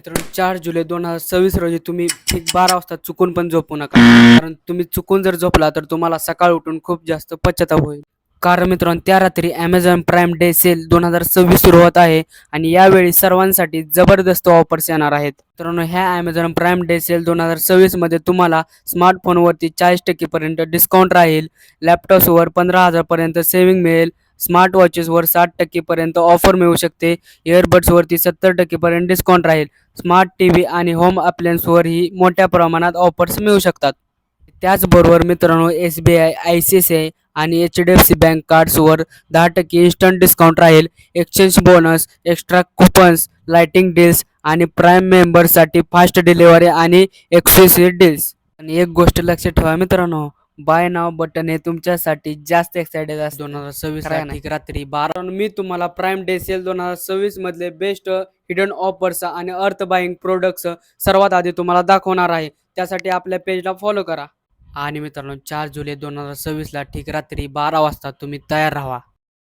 मित्रांनो 4 जुलै 2026 रोजी तुम्ही ठीक 12 वाजता चुकून पण झोपू नका. कारण तुम्ही चुकून जर झोपला तर तुम्हाला सकाळ उठून खूप जास्त पश्चाताप होईल. कारण मित्रांनो त्या रात्री Amazon प्राईम डे सेल 2026 सुरू होत आहे आणि यावेळी सर्वांसाठी जबरदस्त ऑफर्स येणार आहेत. मित्रांनो ह्या Amazon प्राईम डे सेल 2026 मध्ये तुम्हाला स्मार्टफोनवरती 40% पर्यंत डिस्काउंट राहील, लॅपटॉप्सवर 15,000 पर्यंत सेव्हिंग मिळेल, स्मार्ट वॉचेसवर 60% पर्यंत ऑफर मिळू शकते, इयरबड्सवरती 70% पर्यंत डिस्काउंट राहील, स्मार्ट टीव्ही आणि होम अप्लायन्सवरही मोठ्या प्रमाणात ऑफर्स मिळू शकतात. त्याचबरोबर मित्रांनो SBI, ICICI आणि HDFC बँक कार्ड्सवर 10% इन्स्टंट डिस्काउंट राहील, exchange bonus, extra coupons, lighting deals आणि प्राईम मेंबर्ससाठी फास्ट डिलिव्हरी आणि एक्सक्लुसिव्ह डील्स. आणि एक गोष्ट लक्षात ठेवा मित्रांनो, बाय नाव बटन हे तुमच्यासाठी जास्त एक्साइटेड असते 2026 रात्री 12. मी तुम्हाला प्राईम डे सेल 2026 मधले बेस्ट हिडन ऑफर्स आणि अर्थ बाईंग प्रोडक्ट्स सर्वात आधी तुम्हाला दाखवणार आहे. त्यासाठी आपल्या पेजला फॉलो करा. आणि मित्रांनो 4 जुलै 2026 ला ठीक रात्री 12 वाजता तुम्ही तयार राहा.